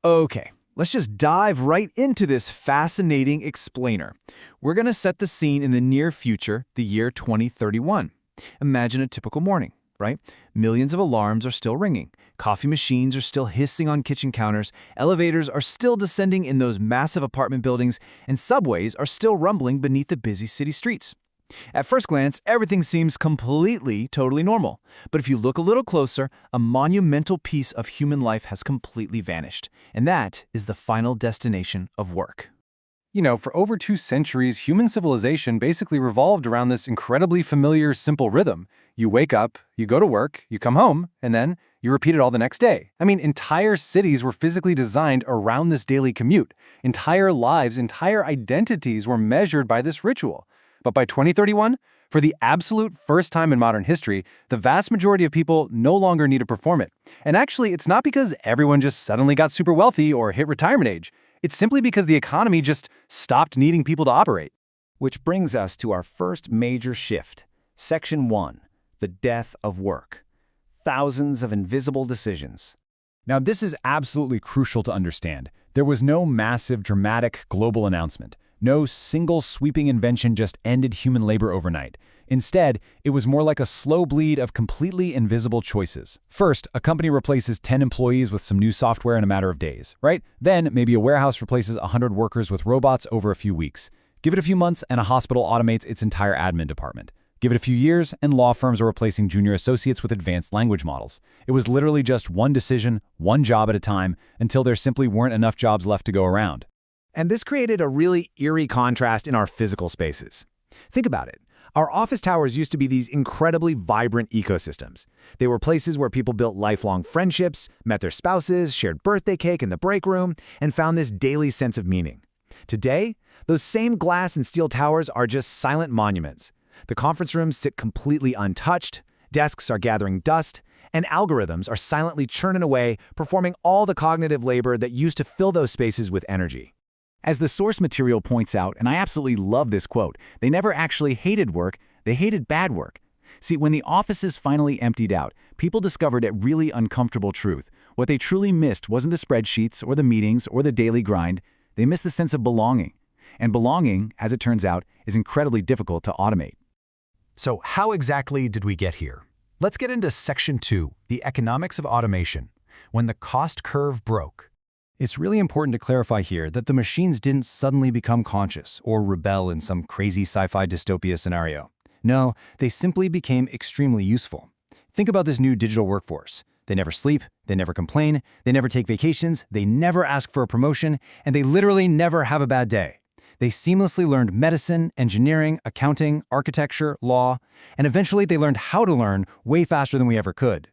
Okay, let's just dive right into this fascinating explainer. We're going to set the scene in the near future, the year 2031. Imagine a typical morning, right? Millions of alarms are still ringing. Coffee machines are still hissing on kitchen counters. Elevators are still descending in those massive apartment buildings. And subways are still rumbling beneath the busy city streets. At first glance, everything seems totally normal. But if you look a little closer, a monumental piece of human life has completely vanished. And that is the final destination of work. For over 2 centuries, human civilization basically revolved around this incredibly familiar, simple rhythm. You wake up, you go to work, you come home, and then you repeat it all the next day. Entire cities were physically designed around this daily commute. Entire lives, entire identities were measured by this ritual. But by 2031, for the absolute first time in modern history, the vast majority of people no longer need to perform it. And actually, it's not because everyone just suddenly got super wealthy or hit retirement age. It's simply because the economy just stopped needing people to operate. Which brings us to our first major shift. Section 1. The death of work. Thousands of invisible decisions. Now, this is absolutely crucial to understand. There was no massive, dramatic, global announcement. No single sweeping invention just ended human labor overnight. Instead, it was more like a slow bleed of completely invisible choices. First, a company replaces 10 employees with some new software in a matter of days, right? Then, maybe a warehouse replaces 100 workers with robots over a few weeks. Give it a few months and a hospital automates its entire admin department. Give it a few years and law firms are replacing junior associates with advanced language models. It was literally just one decision, one job at a time, until there simply weren't enough jobs left to go around. And this created a really eerie contrast in our physical spaces. Think about it. Our office towers used to be these incredibly vibrant ecosystems. They were places where people built lifelong friendships, met their spouses, shared birthday cake in the break room, and found this daily sense of meaning. Today, those same glass and steel towers are just silent monuments. The conference rooms sit completely untouched, desks are gathering dust, and algorithms are silently churning away, performing all the cognitive labor that used to fill those spaces with energy. As the source material points out, and I absolutely love this quote, they never actually hated work, they hated bad work. See, when the offices finally emptied out, people discovered a really uncomfortable truth. What they truly missed wasn't the spreadsheets or the meetings or the daily grind. They missed the sense of belonging. And belonging, as it turns out, is incredibly difficult to automate. So how exactly did we get here? Let's get into Section 2, the economics of automation, when the cost curve broke. It's really important to clarify here that the machines didn't suddenly become conscious or rebel in some crazy sci-fi dystopia scenario. No, they simply became extremely useful. Think about this new digital workforce. They never sleep, they never complain, they never take vacations, they never ask for a promotion, and they literally never have a bad day. They seamlessly learned medicine, engineering, accounting, architecture, law, and eventually they learned how to learn way faster than we ever could.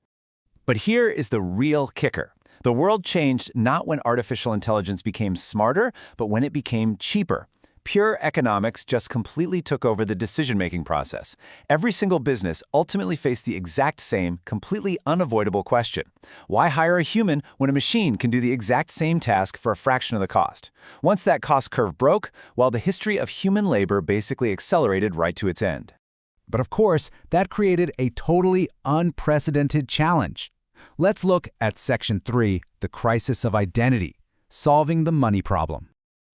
But here is the real kicker. The world changed not when artificial intelligence became smarter, but when it became cheaper. Pure economics just completely took over the decision-making process. Every single business ultimately faced the exact same, completely unavoidable question. Why hire a human when a machine can do the exact same task for a fraction of the cost? Once that cost curve broke, well, the history of human labor basically accelerated right to its end. But of course, that created a totally unprecedented challenge. Let's look at Section 3, the crisis of identity, solving the money problem.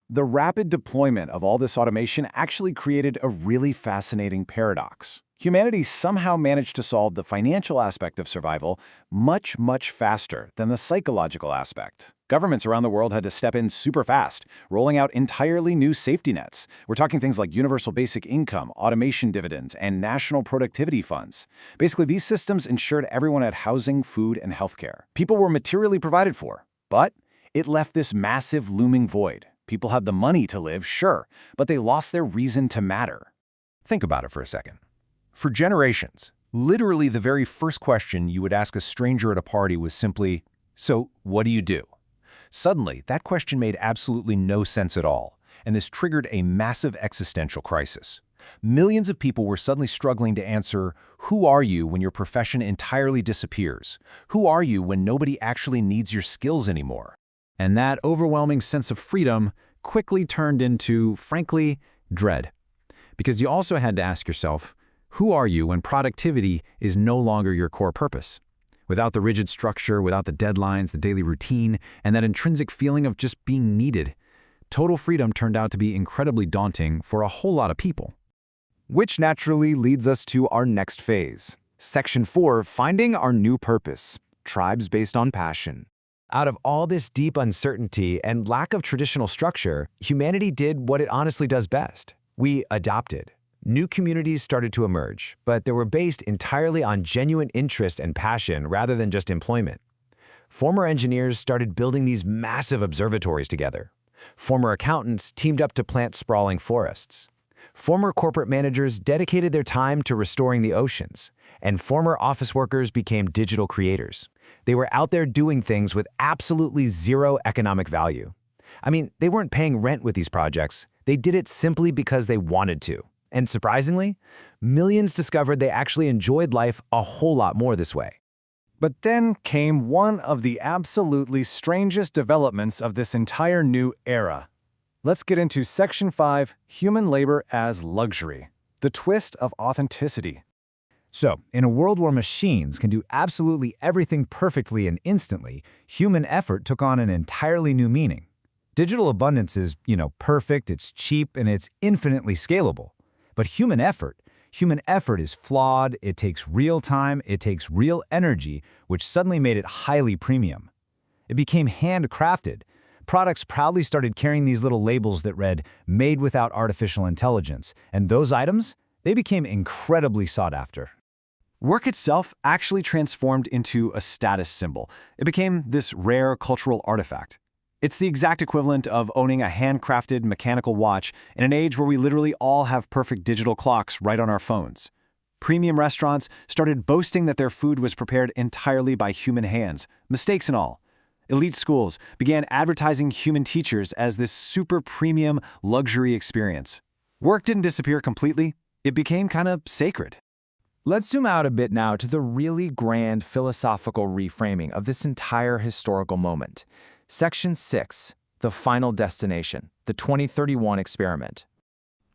The rapid deployment of all this automation actually created a really fascinating paradox. Humanity somehow managed to solve the financial aspect of survival much faster than the psychological aspect. Governments around the world had to step in super fast, rolling out entirely new safety nets. We're talking things like universal basic income, automation dividends, and national productivity funds. Basically, these systems ensured everyone had housing, food, and healthcare. People were materially provided for, but it left this massive looming void. People had the money to live, sure, but they lost their reason to matter. Think about it for a second. For generations, literally the very first question you would ask a stranger at a party was simply, "So, what do you do?" Suddenly, that question made absolutely no sense at all, and this triggered a massive existential crisis. Millions of people were suddenly struggling to answer, who are you when your profession entirely disappears? Who are you when nobody actually needs your skills anymore? And that overwhelming sense of freedom quickly turned into, frankly, dread. Because you also had to ask yourself, who are you when productivity is no longer your core purpose? Without the rigid structure, without the deadlines, the daily routine, and that intrinsic feeling of just being needed, total freedom turned out to be incredibly daunting for a whole lot of people. Which naturally leads us to our next phase. Section 4, finding our new purpose. Tribes based on passion. Out of all this deep uncertainty and lack of traditional structure, humanity did what it honestly does best. We adopted. New communities started to emerge, but they were based entirely on genuine interest and passion rather than just employment. Former engineers started building these massive observatories together. Former accountants teamed up to plant sprawling forests. Former corporate managers dedicated their time to restoring the oceans, and former office workers became digital creators. They were out there doing things with absolutely zero economic value. I mean, they weren't paying rent with these projects. They did it simply because they wanted to. And surprisingly, millions discovered they actually enjoyed life a whole lot more this way. But then came one of the absolutely strangest developments of this entire new era. Let's get into Section 5, Human Labor as Luxury. The twist of authenticity. So, in a world where machines can do absolutely everything perfectly and instantly, human effort took on an entirely new meaning. Digital abundance is, perfect, it's cheap, and it's infinitely scalable. But human effort is flawed, it takes real time, it takes real energy, which suddenly made it highly premium. It became handcrafted. Products proudly started carrying these little labels that read, "Made without artificial intelligence," and those items, they became incredibly sought after. Work itself actually transformed into a status symbol. It became this rare cultural artifact. It's the exact equivalent of owning a handcrafted mechanical watch in an age where we literally all have perfect digital clocks right on our phones. Premium restaurants started boasting that their food was prepared entirely by human hands, mistakes and all. Elite schools began advertising human teachers as this super premium luxury experience. Work didn't disappear completely. It became kind of sacred. Let's zoom out a bit now to the really grand philosophical reframing of this entire historical moment. Section 6, the final destination, the 2031 experiment.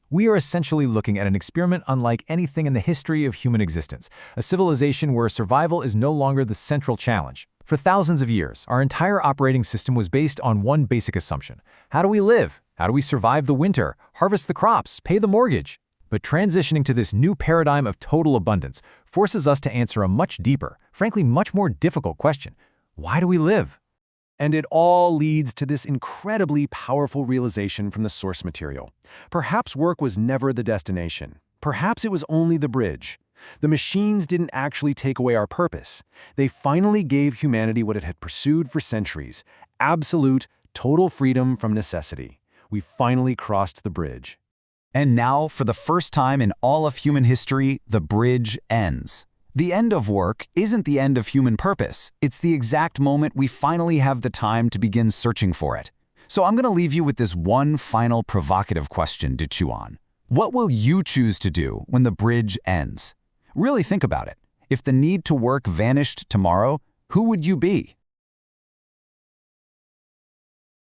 We are essentially looking at an experiment unlike anything in the history of human existence, a civilization where survival is no longer the central challenge. For thousands of years, our entire operating system was based on one basic assumption. How do we live? How do we survive the winter, harvest the crops, pay the mortgage? But transitioning to this new paradigm of total abundance forces us to answer a much deeper, frankly much more difficult question. Why do we live? And it all leads to this incredibly powerful realization from the source material. Perhaps work was never the destination. Perhaps it was only the bridge. The machines didn't actually take away our purpose. They finally gave humanity what it had pursued for centuries: absolute, total freedom from necessity. We finally crossed the bridge. And now, for the first time in all of human history, the bridge ends. The end of work isn't the end of human purpose. It's the exact moment we finally have the time to begin searching for it. So I'm going to leave you with this one final provocative question to chew on. What will you choose to do when the bridge ends? Really think about it. If the need to work vanished tomorrow, who would you be?